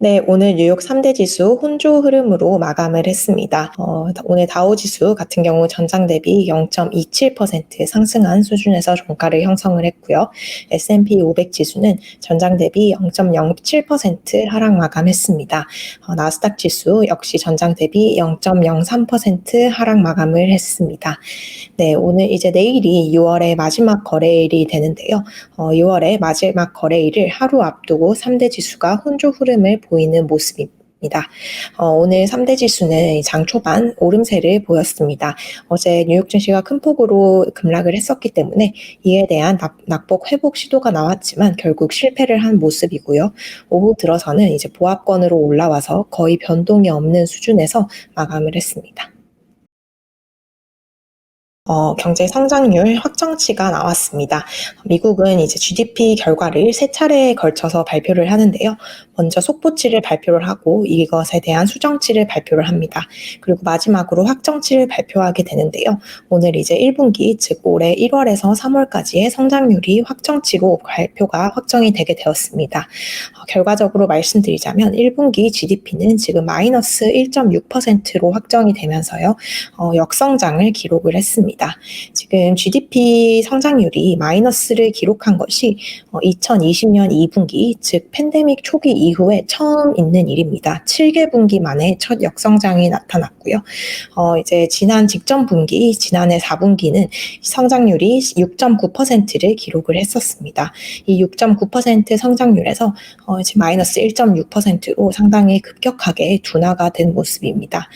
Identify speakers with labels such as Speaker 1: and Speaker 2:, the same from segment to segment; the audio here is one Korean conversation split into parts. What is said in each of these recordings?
Speaker 1: 네, 오늘 뉴욕 3대 지수 혼조 흐름으로 마감을 했습니다. 오늘 다우 지수 같은 경우 전장 대비 0.27% 상승한 수준에서 종가를 형성을 했고요. S&P 500 지수는 전장 대비 0.07% 하락 마감했습니다. 나스닥 지수 역시 전장 대비 0.03% 하락 마감을 했습니다. 네, 오늘 이제 내일이 6월의 마지막 거래일이 되는데요. 6월의 마지막 거래일을 하루 앞두고 3대 지수가 혼조 흐름을 보이는 모습입니다. 오늘 3대 지수는 장 초반 오름세를 보였습니다. 어제 뉴욕 증시가 큰 폭으로 급락을 했었기 때문에 이에 대한 낙폭 회복 시도가 나왔지만 결국 실패를 한 모습이고요. 오후 들어서는 이제 보합권으로 올라와서 거의 변동이 없는 수준에서 마감을 했습니다. 경제 성장률 확정치가 나왔습니다. 미국은 이제 GDP 결과를 세 차례에 걸쳐서 발표를 하는데요. 먼저 속보치를 발표를 하고 이것에 대한 수정치를 발표를 합니다. 그리고 마지막으로 확정치를 발표하게 되는데요. 오늘 이제 1분기, 즉 올해 1월에서 3월까지의 성장률이 확정치로 발표가 확정이 되게 되었습니다. 결과적으로 말씀드리자면 1분기 GDP는 지금 마이너스 1.6%로 확정이 되면서요. 역성장을 기록을 했습니다. 지금 GDP 성장률이 마이너스를 기록한 것이 2020년 2분기, 즉 팬데믹 초기 이후에 처음 있는 일입니다. 7개 분기 만에 첫 역성장이 나타났고요. 이제 지난 직전 분기, 지난해 4분기는 성장률이 6.9%를 기록을 했었습니다. 이 6.9% 성장률에서 지금 마이너스 1.6%로 상당히 급격하게 둔화가 된 모습입니다.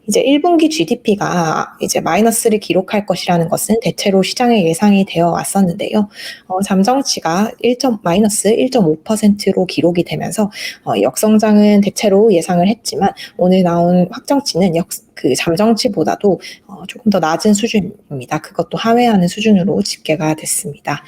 Speaker 1: 이제 1분기 GDP가 이제 마이너스를 기록할 것이라는 것은 대체로 시장에 예상이 되어 왔었는데요. 잠정치가 마이너스 1.5%로 기록이 되면서 역성장은 대체로 예상을 했지만 오늘 나온 확정치는 그 잠정치보다도 조금 더 낮은 수준입니다. 그것도 하회하는 수준으로 집계가 됐습니다.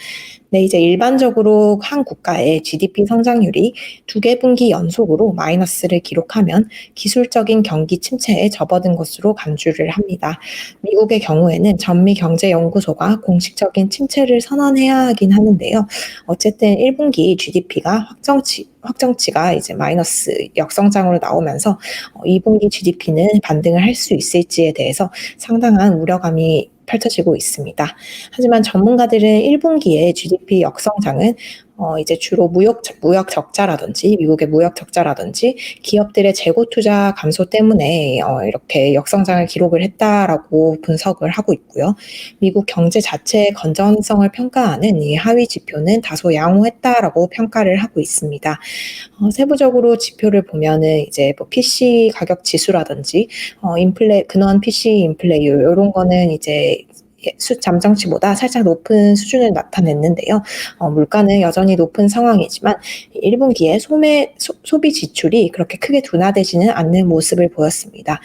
Speaker 1: 네, 이제 일반적으로 한 국가의 GDP 성장률이 2개 분기 연속으로 마이너스를 기록하면 기술적인 경기 침체에 접어든 것으로 간주를 합니다. 미국의 경우에는 전미경제연구소가 공식적인 침체를 선언해야 하긴 하는데요. 어쨌든 1분기 GDP가 확정치가 이제 마이너스 역성장으로 나오면서 2분기 GDP는 반등을 할 수 있을지에 대해서 상당한 우려감이 펼쳐지고 있습니다. 하지만 전문가들은 1분기의 GDP 역성장은 이제 주로 무역 적자라든지 미국의 무역 적자라든지 기업들의 재고 투자 감소 때문에 이렇게 역성장을 기록을 했다라고 분석을 하고 있고요. 미국 경제 자체의 건전성을 평가하는 이 하위 지표는 다소 양호했다라고 평가를 하고 있습니다. 세부적으로 지표를 보면은 이제 뭐 PC 가격 지수라든지 근원 PC 인플레이율 요런 거는 이제 잠정치보다 살짝 높은 수준을 나타냈는데요. 물가는 여전히 높은 상황이지만 1분기에 소비 지출이 그렇게 크게 둔화되지는 않는 모습을 보였습니다.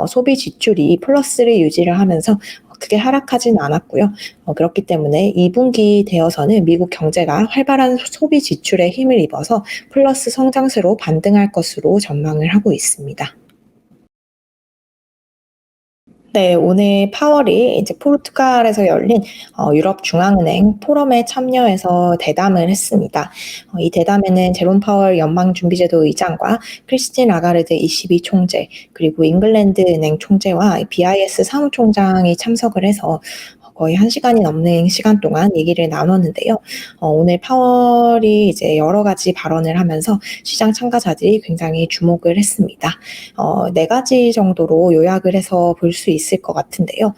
Speaker 1: 소비 지출이 플러스를 유지를 하면서 크게 하락하지는 않았고요. 그렇기 때문에 2분기 되어서는 미국 경제가 활발한 소비 지출에 힘을 입어서 플러스 성장세로 반등할 것으로 전망을 하고 있습니다. 네, 오늘 파월이 이제 포르투갈에서 열린 유럽 중앙은행 포럼에 참여해서 대담을 했습니다. 이 대담에는 제롬 파월 연방준비제도 의장과 크리스틴 라가르드 ECB 총재, 그리고 잉글랜드 은행 총재와 BIS 사무총장이 참석을 해서 거의 1시간이 넘는 시간 동안 얘기를 나눴는데요. 오늘 파월이 이제 여러 가지 발언을 하면서 시장 참가자들이 굉장히 주목을 했습니다. 4가지 정도로 요약을 해서 볼 수 있을 것 같은데요.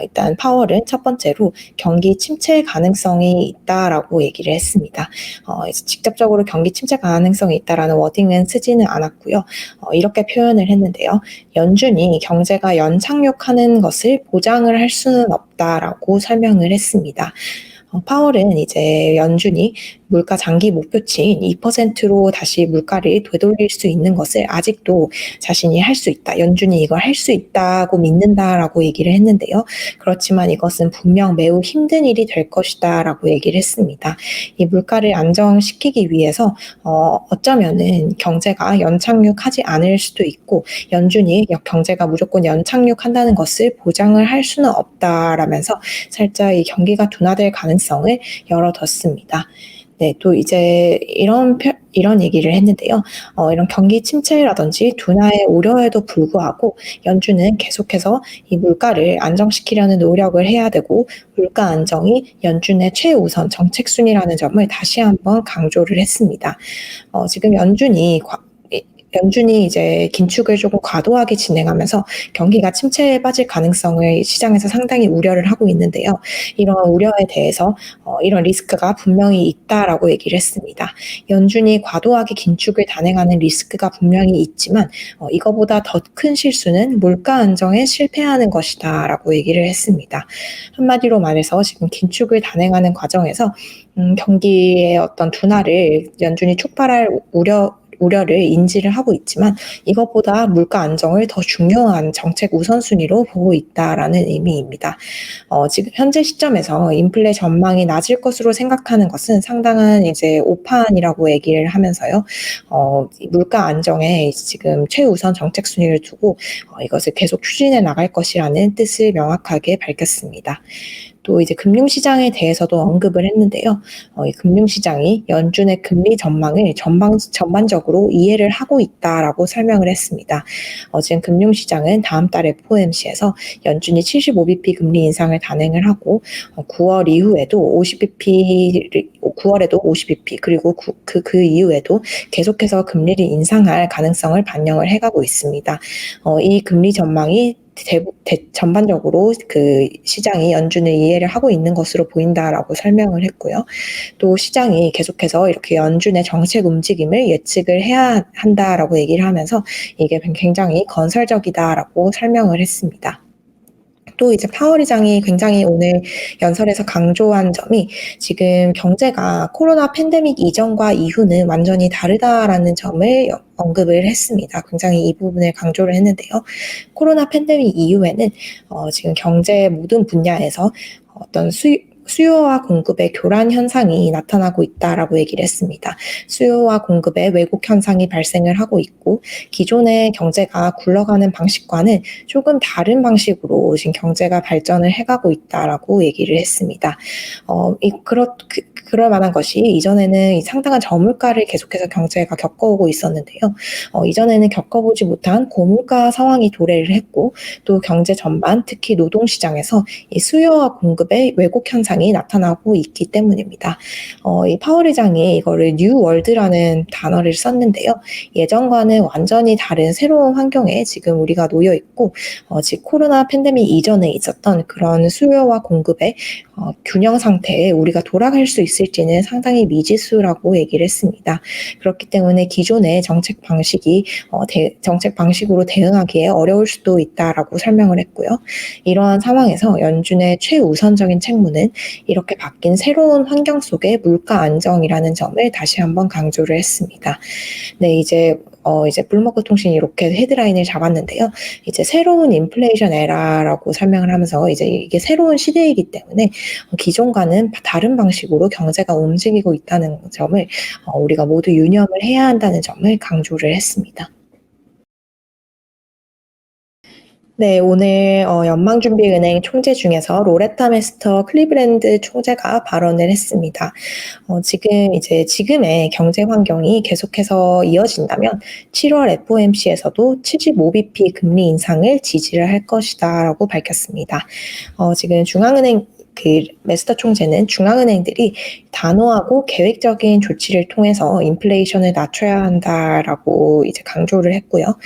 Speaker 1: 일단 파월은 첫 번째로 경기 침체 가능성이 있다라고 얘기를 했습니다. 직접적으로 경기 침체 가능성이 있다라는 워딩은 쓰지는 않았고요. 이렇게 표현을 했는데요. 연준이 경제가 연착륙하는 것을 보장을 할 수는 없다라고 설명을 했습니다. 파월은 이제 연준이 물가 장기 목표치인 2%로 다시 물가를 되돌릴 수 있는 것을 아직도 자신이 할 수 있다. 연준이 이걸 할 수 있다고 믿는다라고 얘기를 했는데요. 그렇지만 이것은 분명 매우 힘든 일이 될 것이다라고 얘기를 했습니다. 이 물가를 안정시키기 위해서 어쩌면은 경제가 연착륙하지 않을 수도 있고 연준이 경제가 무조건 연착륙한다는 것을 보장을 할 수는 없다라면서 살짝 이 경기가 둔화될 가능성을 열어뒀습니다. 네, 또 이제 이런 얘기를 했는데요. 이런 경기 침체라든지 둔화의 우려에도 불구하고 연준은 계속해서 이 물가를 안정시키려는 노력을 해야 되고 물가 안정이 연준의 최우선 정책 순위라는 점을 다시 한번 강조를 했습니다. 지금 연준이 이제 긴축을 조금 과도하게 진행하면서 경기가 침체에 빠질 가능성을 시장에서 상당히 우려를 하고 있는데요. 이런 우려에 대해서 이런 리스크가 분명히 있다라고 얘기를 했습니다. 연준이 과도하게 긴축을 단행하는 리스크가 분명히 있지만 이거보다 더 큰 실수는 물가 안정에 실패하는 것이다라고 얘기를 했습니다. 한마디로 말해서 지금 긴축을 단행하는 과정에서 경기의 어떤 둔화를 연준이 촉발할 우려를 인지를 하고 있지만 이것보다 물가 안정을 더 중요한 정책 우선순위로 보고 있다라는 의미입니다. 지금 현재 시점에서 인플레 전망이 낮을 것으로 생각하는 것은 상당한 이제 오판이라고 얘기를 하면서요. 물가 안정에 지금 최우선 정책 순위를 두고 이것을 계속 추진해 나갈 것이라는 뜻을 명확하게 밝혔습니다. 또 이제 금융시장에 대해서도 언급을 했는데요. 이 금융시장이 연준의 금리 전망을 전반적으로 이해를 하고 있다라고 설명을 했습니다. 지금 금융시장은 다음 달 FOMC에서 연준이 75bp 금리 인상을 단행을 하고 9월 이후에도 50bp 그리고 그 이후에도 계속해서 금리를 인상할 가능성을 반영을 해가고 있습니다. 이 금리 전망이 전반적으로 그 시장이 연준을 이해를 하고 있는 것으로 보인다라고 설명을 했고요. 또 시장이 계속해서 이렇게 연준의 정책 움직임을 예측을 해야 한다라고 얘기를 하면서 이게 굉장히 건설적이다라고 설명을 했습니다. 또 이제 파월 의장이 굉장히 오늘 연설에서 강조한 점이 지금 경제가 코로나 팬데믹 이전과 이후는 완전히 다르다라는 점을 언급을 했습니다. 굉장히 이 부분을 강조를 했는데요. 코로나 팬데믹 이후에는 지금 경제 모든 분야에서 어떤 수요와 공급의 교란 현상이 나타나고 있다라고 얘기를 했습니다. 수요와 공급의 왜곡 현상이 발생을 하고 있고 기존의 경제가 굴러가는 방식과는 조금 다른 방식으로 지금 경제가 발전을 해가고 있다라고 얘기를 했습니다. 그럴 만한 것이 이전에는 상당한 저물가를 계속해서 경제가 겪어오고 있었는데요. 이전에는 겪어보지 못한 고물가 상황이 도래를 했고 또 경제 전반 특히 노동시장에서 이 수요와 공급의 왜곡 현상이 나타나고 있기 때문입니다. 이 파월 의장이 이거를 뉴 월드라는 단어를 썼는데요. 예전과는 완전히 다른 새로운 환경에 지금 우리가 놓여 있고 즉 코로나 팬데믹 이전에 있었던 그런 수요와 공급의 균형 상태에 우리가 돌아갈 수 있을지는 상당히 미지수라고 얘기를 했습니다. 그렇기 때문에 기존의 정책 방식으로 대응하기에 어려울 수도 있다라고 설명을 했고요. 이러한 상황에서 연준의 최우선적인 책무는 이렇게 바뀐 새로운 환경 속의 물가 안정이라는 점을 다시 한번 강조를 했습니다. 네, 이제 블룸버그 통신이 이렇게 헤드라인을 잡았는데요. 이제 새로운 인플레이션 에라라고 설명을 하면서 이제 이게 새로운 시대이기 때문에 기존과는 다른 방식으로 경제가 움직이고 있다는 점을 우리가 모두 유념을 해야 한다는 점을 강조를 했습니다. 네, 오늘 연방준비은행 총재 중에서 로레타 메스터 클리브랜드 총재가 발언을 했습니다. 지금의 경제 환경이 계속해서 이어진다면 7월 FOMC에서도 75bp 금리 인상을 지지를 할 것이다라고 밝혔습니다. 지금 메스터 총재는 중앙은행들이 단호하고 계획적인 조치를 통해서 인플레이션을 낮춰야 한다라고 이제 강조를 했고요.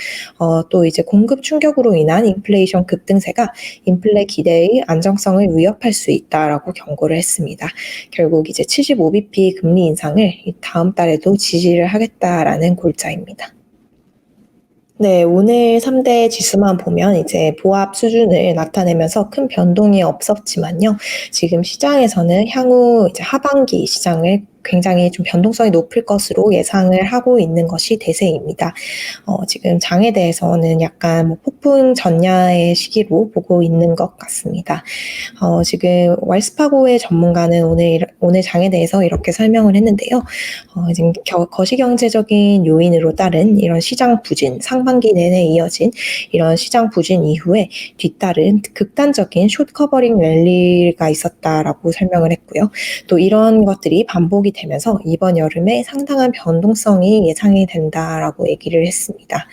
Speaker 1: 또 이제 공급 충격으로 인한 인플레이션 급등세가 인플레 기대의 안정성을 위협할 수 있다라고 경고를 했습니다. 결국 이제 75bp 금리 인상을 다음 달에도 지지를 하겠다라는 골자입니다. 네, 오늘 3대 지수만 보면 이제 보합 수준을 나타내면서 큰 변동이 없었지만요. 지금 시장에서는 향후 이제 하반기 시장을 굉장히 좀 변동성이 높을 것으로 예상을 하고 있는 것이 대세입니다. 지금 장에 대해서는 약간 폭풍 전야의 시기로 보고 있는 것 같습니다. 지금 왈스파고의 전문가는 오늘 장에 대해서 이렇게 설명을 했는데요. 지금 거시경제적인 요인으로 따른 이런 시장 부진, 상반기 내내 이어진 이런 시장 부진 이후에 뒤따른 극단적인 숏 커버링 랠리가 있었다라고 설명을 했고요. 또 이런 것들이 반복이 되면서 이번 여름에 상당한 변동성이 예상이 된다라고 얘기를 했습니다.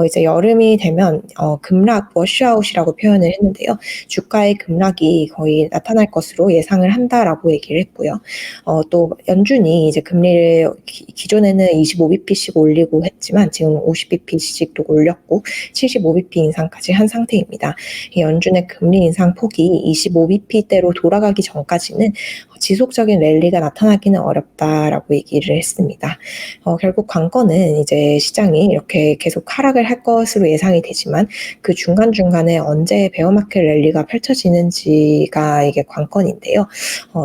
Speaker 1: 이제 여름이 되면 급락 워시아웃이라고 표현을 했는데요. 주가의 급락이 거의 나타날 것으로 예상을 한다라고 얘기를 했고요. 또 연준이 이제 금리를 기존에는 25bp씩 올리고 했지만 지금 50bp씩도 올렸고 75bp 인상까지 한 상태입니다. 이 연준의 금리 인상 폭이 25bp대로 돌아가기 전까지는 지속적인 랠리가 나타나기는 어렵다라고 얘기를 했습니다. 결국 관건은 이제 시장이 이렇게 계속 하락을 할 것으로 예상이 되지만 그 중간중간에 언제 베어마켓 랠리가 펼쳐지는지가 이게 관건인데요.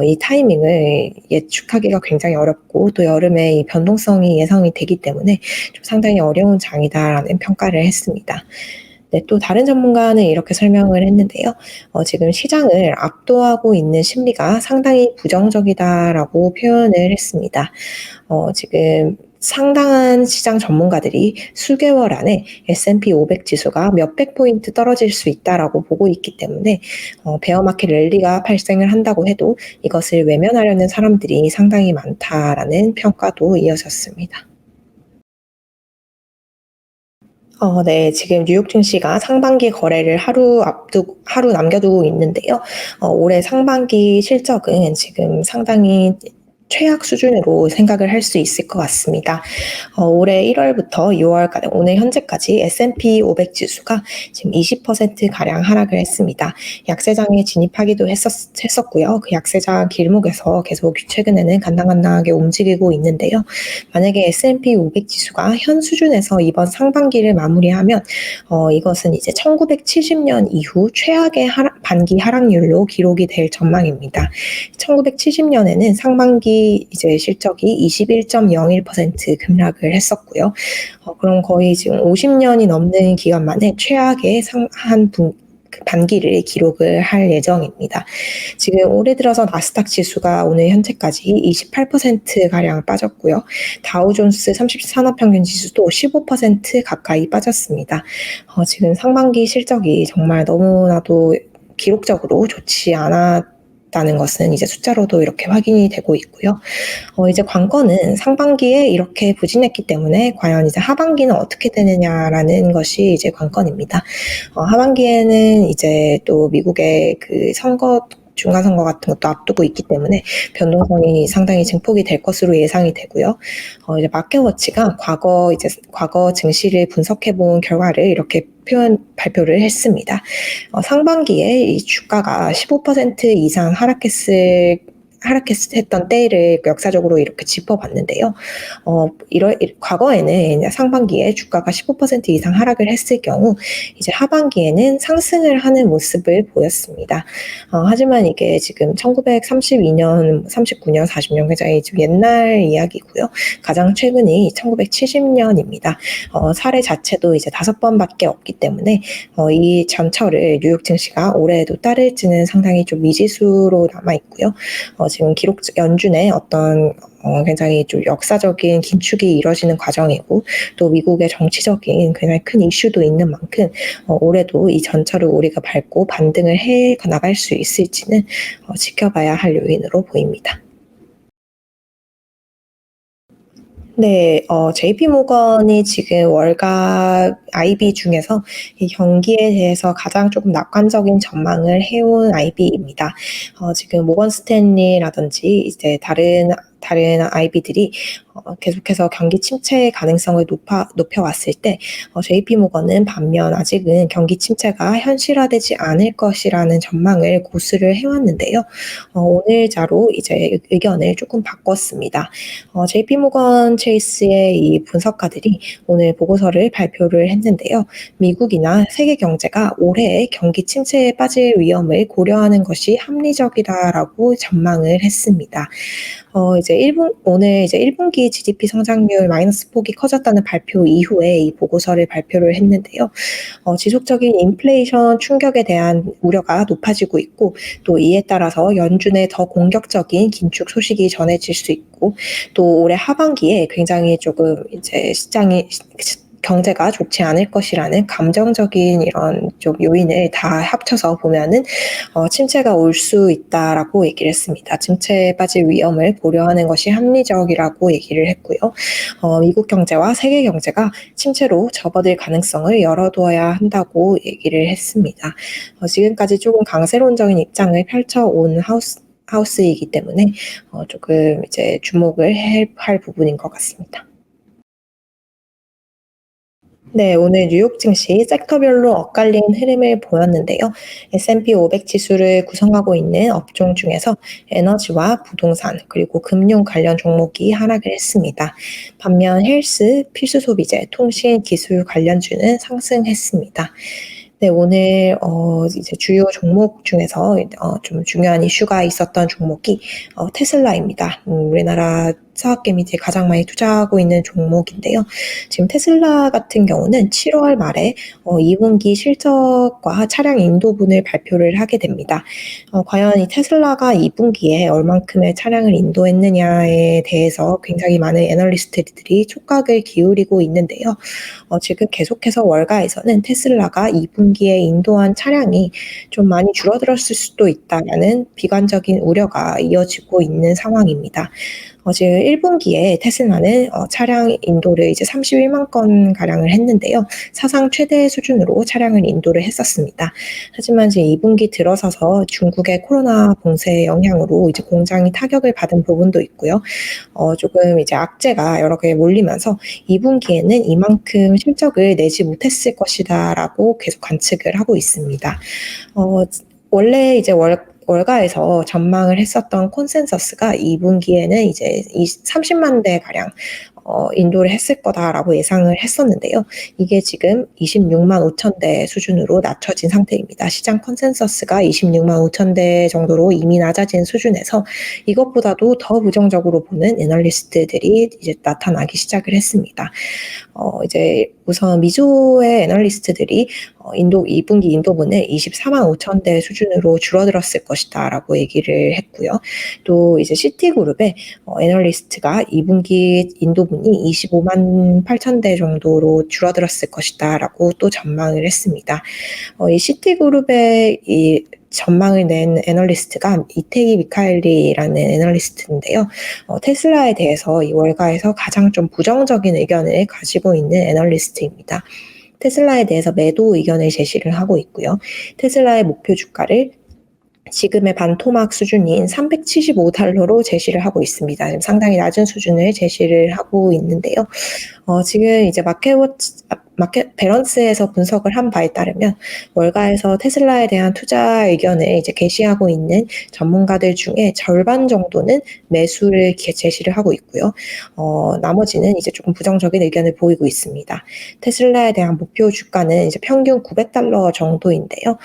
Speaker 1: 이 타이밍을 예측하기가 굉장히 어렵고 또 여름에 이 변동성이 예상이 되기 때문에 좀 상당히 어려운 장이다라는 평가를 했습니다. 네, 또 다른 전문가는 이렇게 설명을 했는데요. 지금 시장을 압도하고 있는 심리가 상당히 부정적이다라고 표현을 했습니다. 지금 상당한 시장 전문가들이 수개월 안에 S&P 500 지수가 몇백 포인트 떨어질 수 있다라고 보고 있기 때문에 베어마켓 랠리가 발생을 한다고 해도 이것을 외면하려는 사람들이 상당히 많다라는 평가도 이어졌습니다. 네. 지금 뉴욕 증시가 상반기 거래를 하루 남겨두고 있는데요. 올해 상반기 실적은 지금 상당히 최악 수준으로 생각을 할 수 있을 것 같습니다. 올해 1월부터 6월까지 오늘 현재까지 S&P 500 지수가 지금 20%가량 하락을 했습니다. 약세장에 진입하기도 했었고요. 그 약세장 길목에서 계속 최근에는 간당간당하게 움직이고 있는데요. 만약에 S&P 500 지수가 현 수준에서 이번 상반기를 마무리하면 이것은 이제 1970년 이후 최악의 반기 하락률로 기록이 될 전망입니다. 1970년에는 상반기 이제 실적이 21.01% 급락을 했었고요. 그럼 거의 지금 50년이 넘는 기간 만에 최악의 반기를 기록을 할 예정입니다. 지금 올해 들어서 나스닥 지수가 오늘 현재까지 28%가량 빠졌고요. 다우존스 30 산업평균 지수도 15% 가까이 빠졌습니다. 지금 상반기 실적이 정말 너무나도 기록적으로 좋지 않았다는 것은 이제 숫자로도 이렇게 확인이 되고 있고요. 이제 관건은 상반기에 이렇게 부진했기 때문에 과연 이제 하반기는 어떻게 되느냐라는 것이 이제 관건입니다. 하반기에는 이제 또 미국의 그 중간 선거 같은 것도 앞두고 있기 때문에 변동성이 상당히 증폭이 될 것으로 예상이 되고요. 이제 마켓워치가 과거 증시를 분석해 본 결과를 이렇게 발표를 했습니다. 상반기에 이 주가가 15% 이상 하락했던 때를 역사적으로 이렇게 짚어봤는데요. 과거에는 상반기에 주가가 15% 이상 하락을 했을 경우 이제 하반기에는 상승을 하는 모습을 보였습니다. 하지만 이게 지금 1932년, 39년, 40년 굉장히 좀 옛날 이야기고요. 가장 최근이 1970년입니다. 사례 자체도 이제 5번밖에 없기 때문에 이 전철을 뉴욕 증시가 올해에도 따를지는 상당히 좀 미지수로 남아 있고요. 지금 연준의 어떤 굉장히 좀 역사적인 긴축이 이뤄지는 과정이고 또 미국의 정치적인 굉장히 큰 이슈도 있는 만큼 올해도 이 전철을 우리가 밟고 반등을 해 나갈 수 있을지는 지켜봐야 할 요인으로 보입니다. 네. JP모건이 지금 월가 IB 중에서 이 경기에 대해서 가장 조금 낙관적인 전망을 해온 IB입니다. 지금 모건 스탠리라든지 이제 다른 IB들이 계속해서 경기 침체의 가능성을 높여왔을 때 JP모건은 반면 아직은 경기 침체가 현실화되지 않을 것이라는 전망을 고수를 해왔는데요. 오늘자로 이제 의견을 조금 바꿨습니다. JP모건 체이스의 이 분석가들이 오늘 보고서를 발표를 했는데요. 미국이나 세계 경제가 올해 경기 침체에 빠질 위험을 고려하는 것이 합리적이다라고 전망을 했습니다. 오늘 이제 1분기 GDP 성장률 마이너스 폭이 커졌다는 발표 이후에 이 보고서를 발표를 했는데요. 지속적인 인플레이션 충격에 대한 우려가 높아지고 있고 또 이에 따라서 연준의 더 공격적인 긴축 소식이 전해질 수 있고 또 올해 하반기에 굉장히 조금 이제 경제가 좋지 않을 것이라는 감정적인 이런 좀 요인을 다 합쳐서 보면은 침체가 올 수 있다라고 얘기를 했습니다. 침체에 빠질 위험을 고려하는 것이 합리적이라고 얘기를 했고요. 미국 경제와 세계 경제가 침체로 접어들 가능성을 열어두어야 한다고 얘기를 했습니다. 지금까지 조금 강세론적인 입장을 펼쳐온 하우스이기 때문에 조금 이제 주목을 할 부분인 것 같습니다. 네, 오늘 뉴욕 증시 섹터별로 엇갈린 흐름을 보였는데요. S&P 500 지수를 구성하고 있는 업종 중에서 에너지와 부동산 그리고 금융 관련 종목이 하락을 했습니다. 반면 헬스, 필수 소비재, 통신, 기술 관련주는 상승했습니다. 네, 오늘 이제 주요 종목 중에서 좀 중요한 이슈가 있었던 종목이 테슬라입니다. 우리나라 사학개미들이 가장 많이 투자하고 있는 종목인데요. 지금 테슬라 같은 경우는 7월 말에 2분기 실적과 차량 인도분을 발표를 하게 됩니다. 과연 이 테슬라가 2분기에 얼만큼의 차량을 인도했느냐에 대해서 굉장히 많은 애널리스트들이 촉각을 기울이고 있는데요. 지금 계속해서 월가에서는 테슬라가 2분기에 인도한 차량이 좀 많이 줄어들었을 수도 있다라는 비관적인 우려가 이어지고 있는 상황입니다. 지금 1분기에 테슬라는 차량 인도를 이제 31만 건 가량을 했는데요. 사상 최대 수준으로 차량을 인도를 했었습니다. 하지만 이제 2분기 들어서서 중국의 코로나 봉쇄 영향으로 이제 공장이 타격을 받은 부분도 있고요. 조금 이제 악재가 여러 개 몰리면서 2분기에는 이만큼 실적을 내지 못했을 것이다라고 계속 관측을 하고 있습니다. 원래 이제 월가에서 전망을 했었던 콘센서스가 2분기에는 이제 30만 대 가량 인도를 했을 거다라고 예상을 했었는데요. 이게 지금 26만 5천 대 수준으로 낮춰진 상태입니다. 시장 컨센서스가 26만 5천 대 정도로 이미 낮아진 수준에서 이것보다도 더 부정적으로 보는 애널리스트들이 이제 나타나기 시작을 했습니다. 이제 우선 미조의 애널리스트들이 2분기 인도분을 24만 5천 대 수준으로 줄어들었을 것이다라고 얘기를 했고요. 또 이제 시티그룹의 애널리스트가 2분기 인도분이 25만 8천 대 정도로 줄어들었을 것이다라고 또 전망을 했습니다. 이 시티그룹의 이 전망을 낸 애널리스트가 이태기 미카엘리라는 애널리스트인데요. 테슬라에 대해서 이 월가에서 가장 좀 부정적인 의견을 가지고 있는 애널리스트입니다. 테슬라에 대해서 매도 의견을 제시를 하고 있고요. 테슬라의 목표 주가를 지금의 반토막 수준인 375달러로 제시를 하고 있습니다. 상당히 낮은 수준을 제시를 하고 있는데요. 지금 이제 마켓 밸런스에서 분석을 한 바에 따르면 월가에서 테슬라에 대한 투자 의견을 이제 게시하고 있는 전문가들 중에 절반 정도는 매수를 제시를 하고 있고요. 나머지는 이제 조금 부정적인 의견을 보이고 있습니다. 테슬라에 대한 목표 주가는 이제 평균 900달러 정도인데요.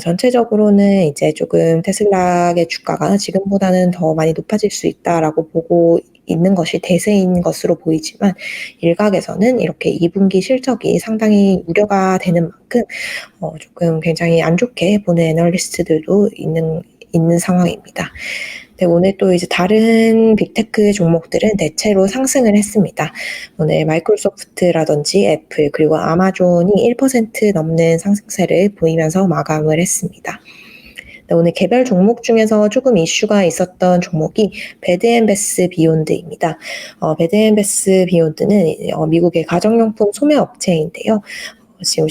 Speaker 1: 전체적으로는 이제 조금 테슬라의 주가가 지금보다는 더 많이 높아질 수 있다라고 보고 있는 것이 대세인 것으로 보이지만 일각에서는 이렇게 2분기 실적이 상당히 우려가 되는 만큼 조금 굉장히 안 좋게 보는 애널리스트들도 있는 상황입니다. 네, 오늘 또 이제 다른 빅테크 종목들은 대체로 상승을 했습니다. 오늘 마이크로소프트라든지 애플 그리고 아마존이 1% 넘는 상승세를 보이면서 마감을 했습니다. 네, 오늘 개별 종목 중에서 조금 이슈가 있었던 종목이 베드앤베스 비욘드입니다. 베드앤베스 비욘드는 미국의 가정용품 소매 업체인데요. 지금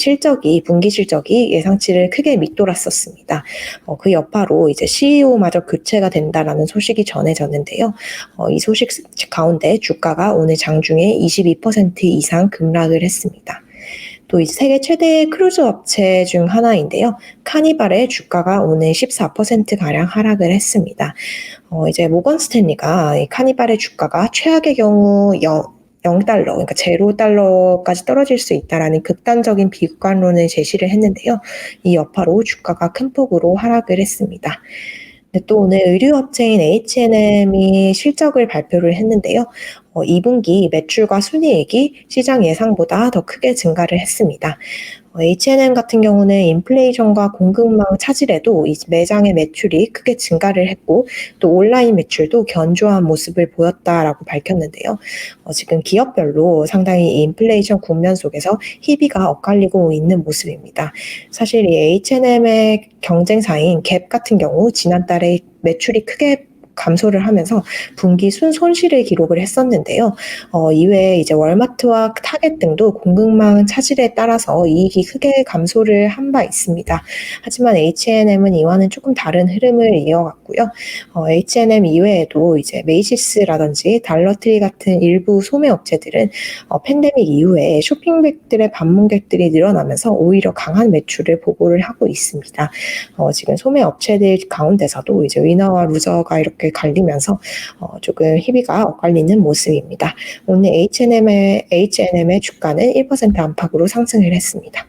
Speaker 1: 분기 실적이 예상치를 크게 밑돌았었습니다. 그 여파로 이제 CEO마저 교체가 된다라는 소식이 전해졌는데요. 이 소식 가운데 주가가 오늘 장중에 22% 이상 급락을 했습니다. 또 이제 세계 최대 크루즈 업체 중 하나인데요. 카니발의 주가가 오늘 14%가량 하락을 했습니다. 이제 모건 스탠리가 이 카니발의 주가가 최악의 경우 0달러, 그러니까 $0까지 떨어질 수 있다라는 극단적인 비관론을 제시를 했는데요. 이 여파로 주가가 큰 폭으로 하락을 했습니다. 또 오늘 의류업체인 H&M이 실적을 발표를 했는데요. 2분기 매출과 순이익이 시장 예상보다 더 크게 증가를 했습니다. H&M 같은 경우는 인플레이션과 공급망 차질에도 이 매장의 매출이 크게 증가를 했고 또 온라인 매출도 견조한 모습을 보였다라고 밝혔는데요. 지금 기업별로 상당히 이 인플레이션 국면 속에서 희비가 엇갈리고 있는 모습입니다. 사실 이 H&M의 경쟁사인 갭 같은 경우 지난달에 매출이 크게 감소를 하면서 분기 순손실을 기록을 했었는데요. 이외에 이제 월마트와 타겟 등도 공급망 차질에 따라서 이익이 크게 감소를 한 바 있습니다. 하지만 H&M은 이와는 조금 다른 흐름을 이어갔고요. H&M 이외에도 이제 메이시스라든지 달러트리 같은 일부 소매 업체들은 팬데믹 이후에 쇼핑백들의 방문객들이 늘어나면서 오히려 강한 매출을 보고를 하고 있습니다. 지금 소매 업체들 가운데서도 이제 위너와 루저가 이렇게 갈리면서 조금 희비가 엇갈리는 모습입니다. 오늘 H&M의 주가는 1% 안팎으로 상승을 했습니다.